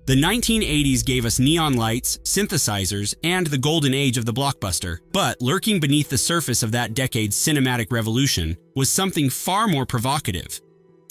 The 1980s gave us neon lights, synthesizers, and the golden age of the blockbuster. But lurking beneath the surface of that decade's cinematic revolution was something far more provocative.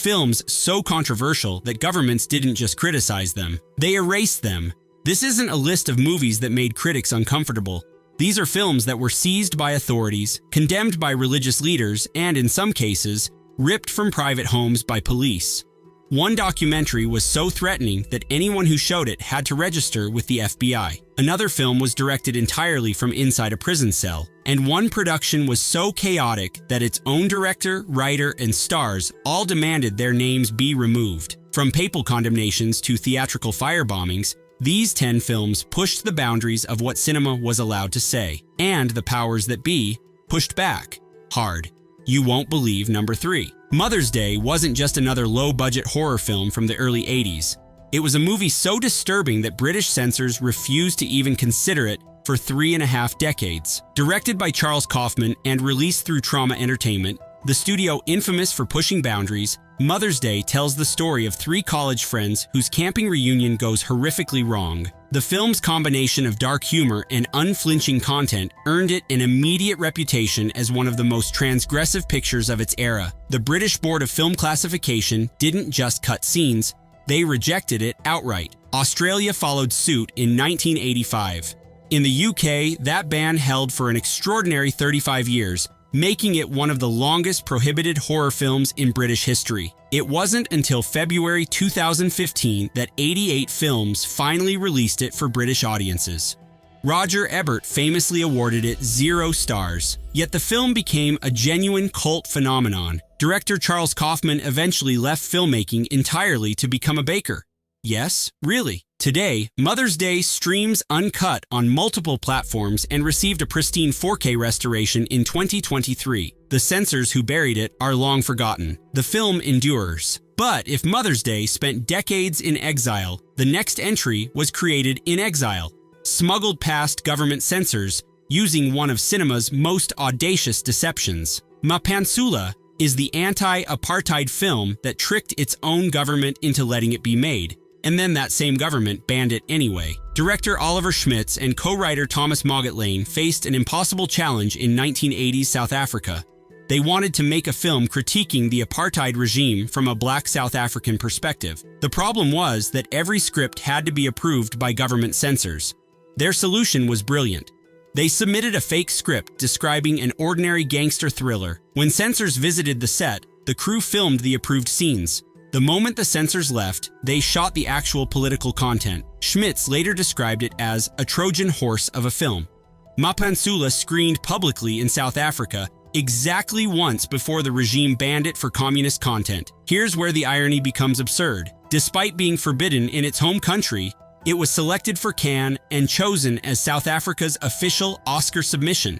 Films so controversial that governments didn't just criticize them, they erased them. This isn't a list of movies that made critics uncomfortable. These are films that were seized by authorities, condemned by religious leaders, and in some cases, ripped from private homes by police. One documentary was so threatening that anyone who showed it had to register with the FBI. Another film was directed entirely from inside a prison cell. And one production was so chaotic that its own director, writer, and stars all demanded their names be removed. From papal condemnations to theatrical firebombings, these 10 films pushed the boundaries of what cinema was allowed to say. And the powers that be pushed back hard. You won't believe number 3. Mother's Day wasn't just another low-budget horror film from the early 80s. It was a movie so disturbing that British censors refused to even consider it for 3.5 decades. Directed by Charles Kaufman and released through Trauma Entertainment, the studio infamous for pushing boundaries, Mother's Day tells the story of 3 college friends whose camping reunion goes horrifically wrong. The film's combination of dark humor and unflinching content earned it an immediate reputation as one of the most transgressive pictures of its era. The British Board of Film Classification didn't just cut scenes, they rejected it outright. Australia followed suit in 1985. In the UK, that ban held for an extraordinary 35 years, making it one of the longest prohibited horror films in British history. It wasn't until February 2015 that 88 films finally released it for British audiences. Roger Ebert famously awarded it 0 stars, yet the film became a genuine cult phenomenon. Director Charles Kaufman eventually left filmmaking entirely to become a baker. Yes, really. Today, Mother's Day streams uncut on multiple platforms and received a pristine 4K restoration in 2023. The censors who buried it are long forgotten. The film endures. But if Mother's Day spent decades in exile, the next entry was created in exile, smuggled past government censors using one of cinema's most audacious deceptions. Mapantsula is the anti-apartheid film that tricked its own government into letting it be made. And then that same government banned it anyway. Director Oliver Schmitz and co-writer Thomas Moggatlane faced an impossible challenge in 1980s South Africa. They wanted to make a film critiquing the apartheid regime from a black South African perspective. The problem was that every script had to be approved by government censors. Their solution was brilliant. They submitted a fake script describing an ordinary gangster thriller. When censors visited the set, the crew filmed the approved scenes. The moment the censors left, they shot the actual political content. Schmitz later described it as a Trojan horse of a film. Mapantsula screened publicly in South Africa exactly once before the regime banned it for communist content. Here's where the irony becomes absurd. Despite being forbidden in its home country, it was selected for Cannes and chosen as South Africa's official Oscar submission,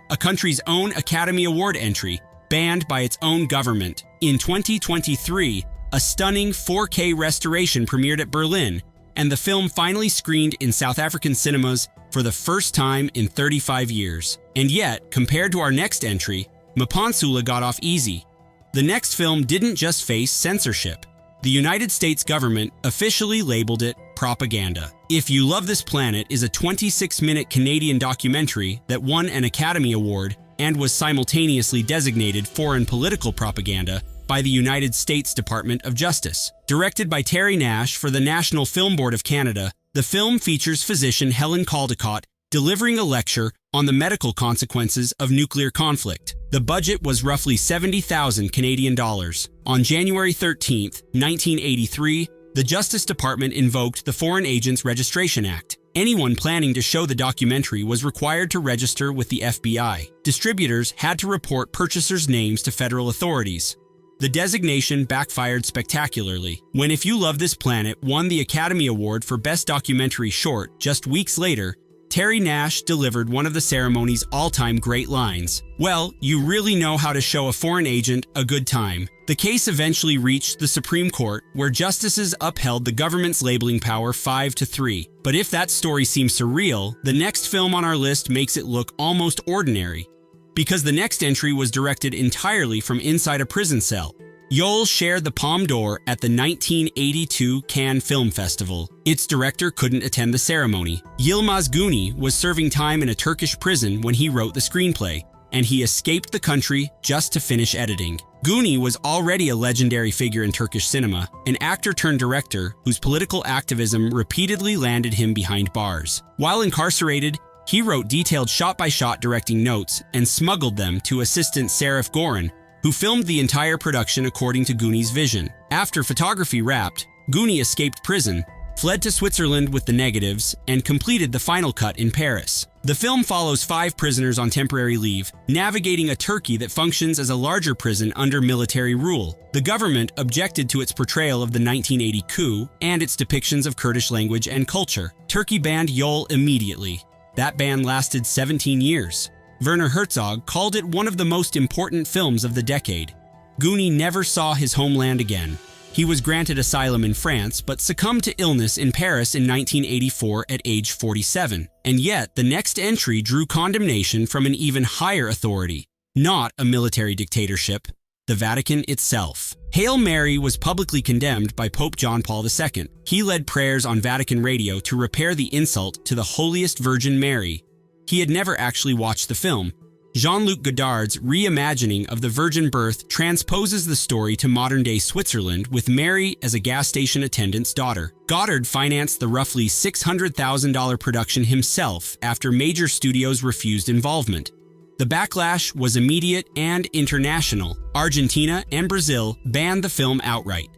a country's own Academy Award entry, banned by its own government. In 2023, a stunning 4K restoration premiered at Berlin, and the film finally screened in South African cinemas for the first time in 35 years. And yet, compared to our next entry, Mapantsula got off easy. The next film didn't just face censorship. The United States government officially labeled it propaganda. If You Love This Planet is a 26-minute Canadian documentary that won an Academy Award and was simultaneously designated foreign political propaganda by the United States Department of Justice. Directed by Terry Nash for the National Film Board of Canada, the film features physician Helen Caldicott delivering a lecture on the medical consequences of nuclear conflict. The budget was roughly 70,000 Canadian dollars. On January 13, 1983, the Justice Department invoked the Foreign Agents Registration Act. Anyone planning to show the documentary was required to register with the FBI. Distributors had to report purchasers' names to federal authorities. The designation backfired spectacularly. When If You Love This Planet won the Academy Award for Best Documentary Short just weeks later, Terry Nash delivered one of the ceremony's all-time great lines. "Well, you really know how to show a foreign agent a good time." The case eventually reached the Supreme Court, where justices upheld the government's labeling power 5-3. But if that story seems surreal, the next film on our list makes it look almost ordinary. Because the next entry was directed entirely from inside a prison cell. Yol shared the Palme d'Or at the 1982 Cannes Film Festival. Its director couldn't attend the ceremony. Yilmaz Güney was serving time in a Turkish prison when he wrote the screenplay, and he escaped the country just to finish editing. Güney was already a legendary figure in Turkish cinema, an actor-turned-director whose political activism repeatedly landed him behind bars. While incarcerated, he wrote detailed shot-by-shot directing notes and smuggled them to assistant Serif Goran, who filmed the entire production according to Güney's vision. After photography wrapped, Güney escaped prison, fled to Switzerland with the negatives, and completed the final cut in Paris. The film follows 5 prisoners on temporary leave, navigating a Turkey that functions as a larger prison under military rule. The government objected to its portrayal of the 1980 coup and its depictions of Kurdish language and culture. Turkey banned Yol immediately. That ban lasted 17 years. Werner Herzog called it one of the most important films of the decade. Güney never saw his homeland again. He was granted asylum in France, but succumbed to illness in Paris in 1984 at age 47. And yet, the next entry drew condemnation from an even higher authority, not a military dictatorship, the Vatican itself. Hail Mary was publicly condemned by Pope John Paul II. He led prayers on Vatican radio to repair the insult to the holiest Virgin Mary. He had never actually watched the film. Jean-Luc Godard's reimagining of the virgin birth transposes the story to modern-day Switzerland with Mary as a gas station attendant's daughter. Godard financed the roughly $600,000 production himself after major studios refused involvement. The backlash was immediate and international. Argentina and Brazil banned the film outright.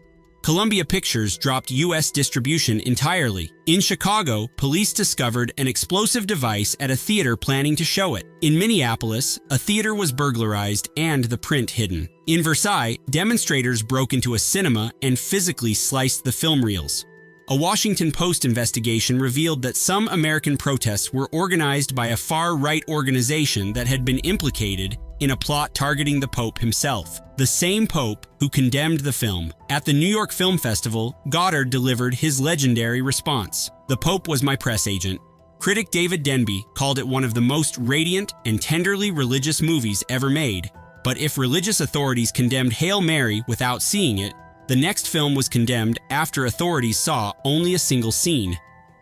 Columbia Pictures dropped U.S. distribution entirely. In Chicago, police discovered an explosive device at a theater planning to show it. In Minneapolis, a theater was burglarized and the print hidden. In Versailles, demonstrators broke into a cinema and physically sliced the film reels. A Washington Post investigation revealed that some American protests were organized by a far-right organization that had been implicated in a plot targeting the Pope himself, the same Pope who condemned the film. At the New York Film Festival, Godard delivered his legendary response. "The Pope was my press agent." Critic David Denby called it one of the most radiant and tenderly religious movies ever made. But if religious authorities condemned Hail Mary without seeing it, the next film was condemned after authorities saw only a single scene,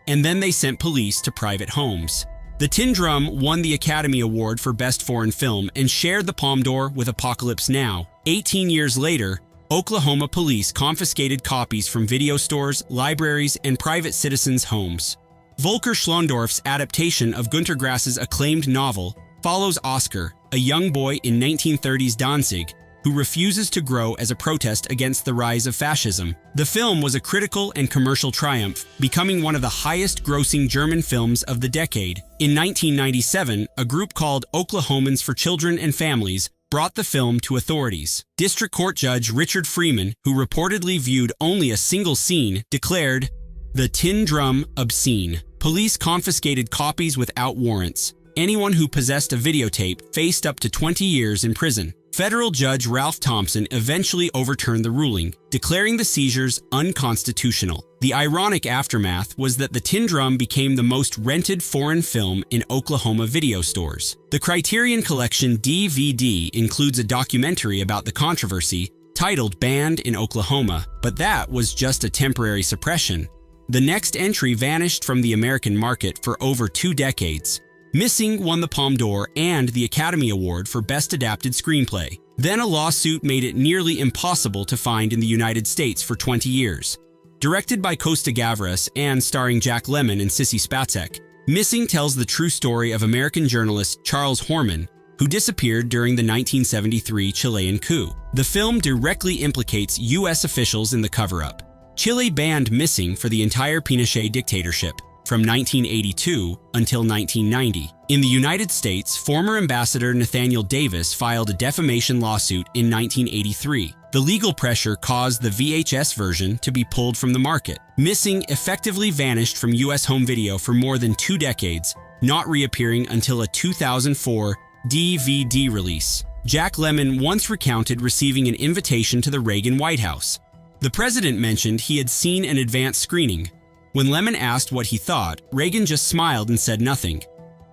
and then they sent police to private homes. The Tin Drum won the Academy Award for Best Foreign Film and shared the Palme d'Or with Apocalypse Now. 18 years later, Oklahoma police confiscated copies from video stores, libraries, and private citizens' homes. Volker Schlondorff's adaptation of Günter Grass's acclaimed novel follows Oscar, a young boy in 1930s Danzig, who refuses to grow as a protest against the rise of fascism. The film was a critical and commercial triumph, becoming one of the highest-grossing German films of the decade. In 1997, a group called Oklahomans for Children and Families brought the film to authorities. District Court Judge Richard Freeman, who reportedly viewed only a single scene, declared the Tin Drum obscene. Police confiscated copies without warrants. Anyone who possessed a videotape faced up to 20 years in prison. Federal Judge Ralph Thompson eventually overturned the ruling, declaring the seizures unconstitutional. The ironic aftermath was that the Tin Drum became the most rented foreign film in Oklahoma video stores. The Criterion Collection DVD includes a documentary about the controversy titled Banned in Oklahoma, but that was just a temporary suppression. The next entry vanished from the American market for over 2 decades. Missing won the Palme d'Or and the Academy Award for Best Adapted Screenplay. Then a lawsuit made it nearly impossible to find in the United States for 20 years. Directed by Costa Gavras and starring Jack Lemmon and Sissy Spacek, Missing tells the true story of American journalist Charles Horman, who disappeared during the 1973 Chilean coup. The film directly implicates U.S. officials in the cover-up. Chile banned Missing for the entire Pinochet dictatorship, from 1982 until 1990. In the United States, former Ambassador Nathaniel Davis filed a defamation lawsuit in 1983. The legal pressure caused the VHS version to be pulled from the market. Missing effectively vanished from U.S. home video for more than 2 decades, not reappearing until a 2004 DVD release. Jack Lemmon once recounted receiving an invitation to the Reagan White House. The president mentioned he had seen an advanced screening. When Lemmon asked what he thought, Reagan just smiled and said nothing.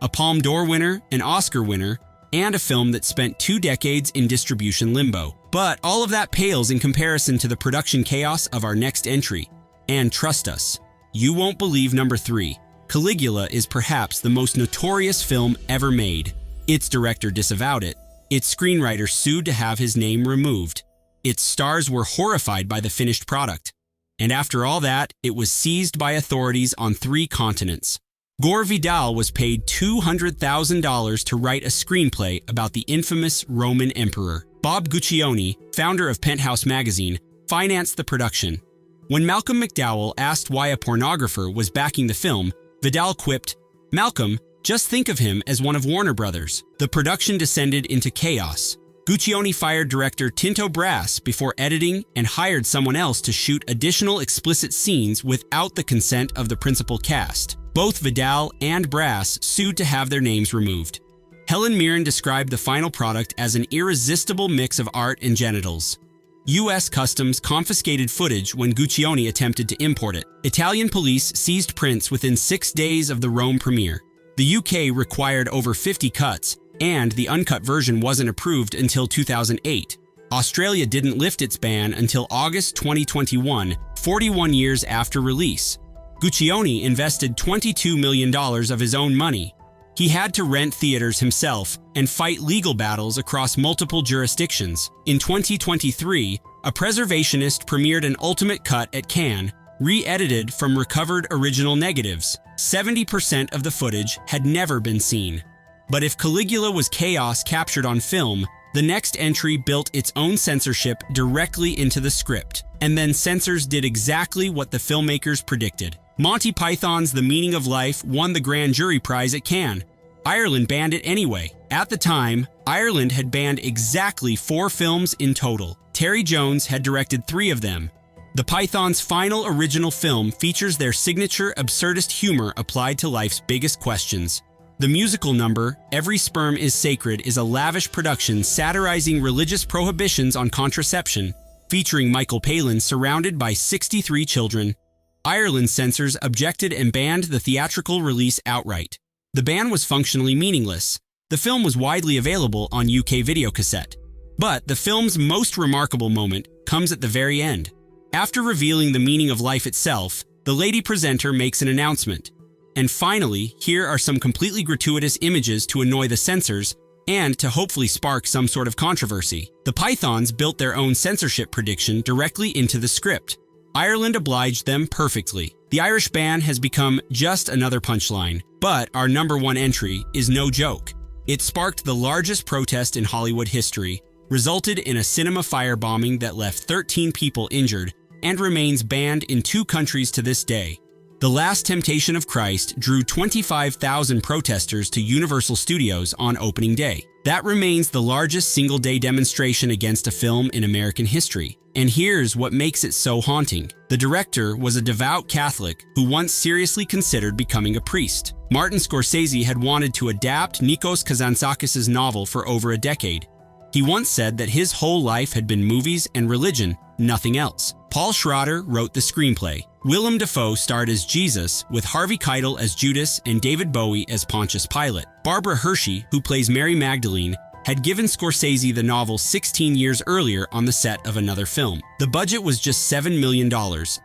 A Palme d'Or winner, an Oscar winner, and a film that spent 2 decades in distribution limbo. But all of that pales in comparison to the production chaos of our next entry. And trust us, you won't believe number 3. Caligula is perhaps the most notorious film ever made. Its director disavowed it. Its screenwriter sued to have his name removed. Its stars were horrified by the finished product. And after all that, it was seized by authorities on 3 continents. Gore Vidal was paid $200,000 to write a screenplay about the infamous Roman emperor. Bob Guccione, founder of Penthouse magazine, financed the production. When Malcolm McDowell asked why a pornographer was backing the film, Vidal quipped, "Malcolm, just think of him as one of Warner Brothers." The production descended into chaos. Guccione fired director Tinto Brass before editing and hired someone else to shoot additional explicit scenes without the consent of the principal cast. Both Vidal and Brass sued to have their names removed. Helen Mirren described the final product as an irresistible mix of art and genitals. U.S. Customs confiscated footage when Guccione attempted to import it. Italian police seized prints within 6 days of the Rome premiere. The UK required over 50 cuts, and the uncut version wasn't approved until 2008. Australia didn't lift its ban until August 2021, 41 years after release. Guccione invested $22 million of his own money. He had to rent theaters himself and fight legal battles across multiple jurisdictions. In 2023, a preservationist premiered an ultimate cut at Cannes, re-edited from recovered original negatives. 70% of the footage had never been seen. But if Caligula was chaos captured on film, the next entry built its own censorship directly into the script. And then censors did exactly what the filmmakers predicted. Monty Python's The Meaning of Life won the Grand Jury Prize at Cannes. Ireland banned it anyway. At the time, Ireland had banned exactly 4 films in total. Terry Jones had directed 3 of them. The Pythons' final original film features their signature absurdist humor applied to life's biggest questions. The musical number, Every Sperm is Sacred, is a lavish production satirizing religious prohibitions on contraception, featuring Michael Palin surrounded by 63 children. Ireland censors objected and banned the theatrical release outright. The ban was functionally meaningless. The film was widely available on UK videocassette. But the film's most remarkable moment comes at the very end. After revealing the meaning of life itself, the lady presenter makes an announcement. And finally, here are some completely gratuitous images to annoy the censors and to hopefully spark some sort of controversy. The Pythons built their own censorship prediction directly into the script. Ireland obliged them perfectly. The Irish ban has become just another punchline. But our number 1 entry is no joke. It sparked the largest protest in Hollywood history, resulted in a cinema firebombing that left 13 people injured, and remains banned in 2 countries to this day. The Last Temptation of Christ drew 25,000 protesters to Universal Studios on opening day. That remains the largest single-day demonstration against a film in American history. And here's what makes it so haunting. The director was a devout Catholic who once seriously considered becoming a priest. Martin Scorsese had wanted to adapt Nikos Kazantzakis' novel for over a decade. He once said that his whole life had been movies and religion, nothing else. Paul Schrader wrote the screenplay. Willem Dafoe starred as Jesus, with Harvey Keitel as Judas and David Bowie as Pontius Pilate. Barbara Hershey, who plays Mary Magdalene, had given Scorsese the novel 16 years earlier on the set of another film. The budget was just $7 million,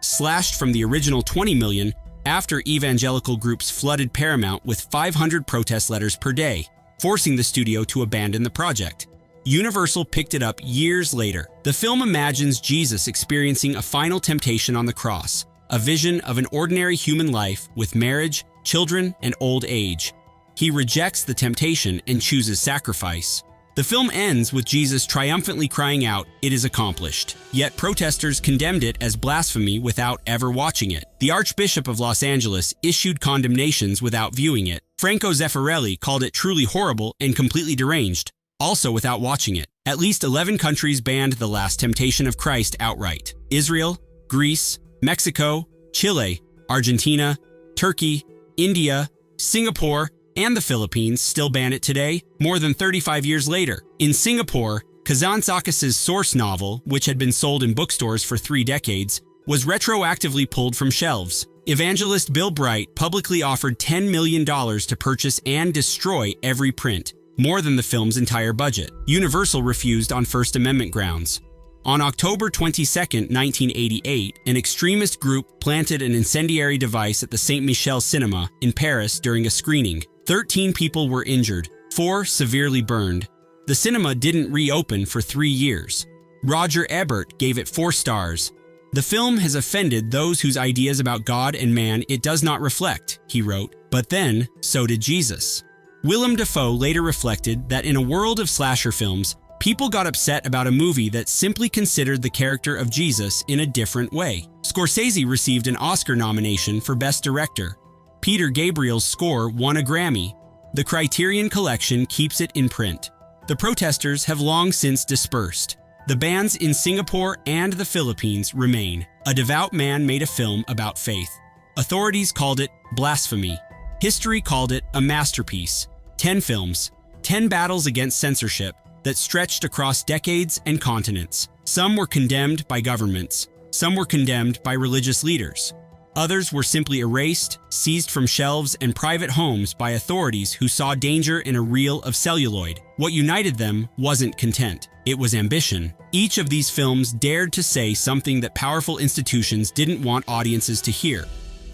slashed from the original $20 million after evangelical groups flooded Paramount with 500 protest letters per day, forcing the studio to abandon the project. Universal picked it up years later. The film imagines Jesus experiencing a final temptation on the cross, a vision of an ordinary human life with marriage, children, and old age. He rejects the temptation and chooses sacrifice. The film ends with Jesus triumphantly crying out, "It is accomplished." Yet protesters condemned it as blasphemy without ever watching it. The Archbishop of Los Angeles issued condemnations without viewing it. Franco Zeffirelli called it truly horrible and completely deranged, also without watching it. At least 11 countries banned The Last Temptation of Christ outright. Israel, Greece, Mexico, Chile, Argentina, Turkey, India, Singapore, and the Philippines still ban it today, more than 35 years later. In Singapore, Kazantzakis' source novel, which had been sold in bookstores for 3 decades, was retroactively pulled from shelves. Evangelist Bill Bright publicly offered $10 million to purchase and destroy every print. more than the film's entire budget. Universal refused on First Amendment grounds. On October 22, 1988, an extremist group planted an incendiary device at the Saint Michel Cinema in Paris during a screening. 13 people were injured, 4 severely burned. The cinema didn't reopen for 3 years. Roger Ebert gave it 4 stars. "The film has offended those whose ideas about God and man it does not reflect," he wrote, "but then, so did Jesus." Willem Dafoe later reflected that in a world of slasher films, people got upset about a movie that simply considered the character of Jesus in a different way. Scorsese received an Oscar nomination for Best Director. Peter Gabriel's score won a Grammy. The Criterion Collection keeps it in print. The protesters have long since dispersed. The bans in Singapore and the Philippines remain. A devout man made a film about faith. Authorities called it blasphemy. History called it a masterpiece. 10 films, 10 battles against censorship that stretched across decades and continents. Some were condemned by governments. Some were condemned by religious leaders. Others were simply erased, seized from shelves and private homes by authorities who saw danger in a reel of celluloid. What united them wasn't content. It was ambition. Each of these films dared to say something that powerful institutions didn't want audiences to hear.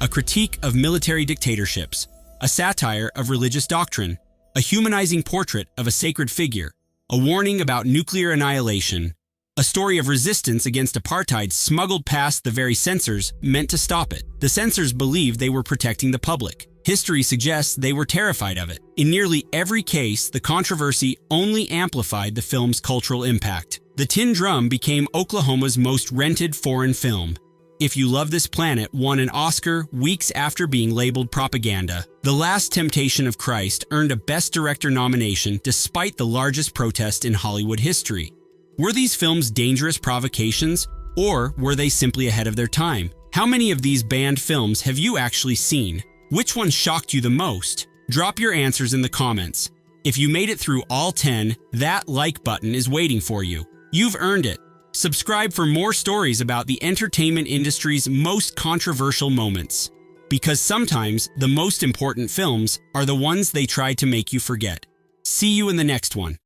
A critique of military dictatorships, a satire of religious doctrine, a humanizing portrait of a sacred figure, a warning about nuclear annihilation, a story of resistance against apartheid smuggled past the very censors meant to stop it. The censors believed they were protecting the public. History suggests they were terrified of it. In nearly every case, the controversy only amplified the film's cultural impact. The Tin Drum became Oklahoma's most rented foreign film. If You Love This Planet won an Oscar weeks after being labeled propaganda. The Last Temptation of Christ earned a Best Director nomination despite the largest protest in Hollywood history. Were these films dangerous provocations, or were they simply ahead of their time? How many of these banned films have you actually seen? Which one shocked you the most? Drop your answers in the comments. If you made it through all 10, that like button is waiting for you. You've earned it. Subscribe for more stories about the entertainment industry's most controversial moments. Because sometimes the most important films are the ones they try to make you forget. See you in the next one.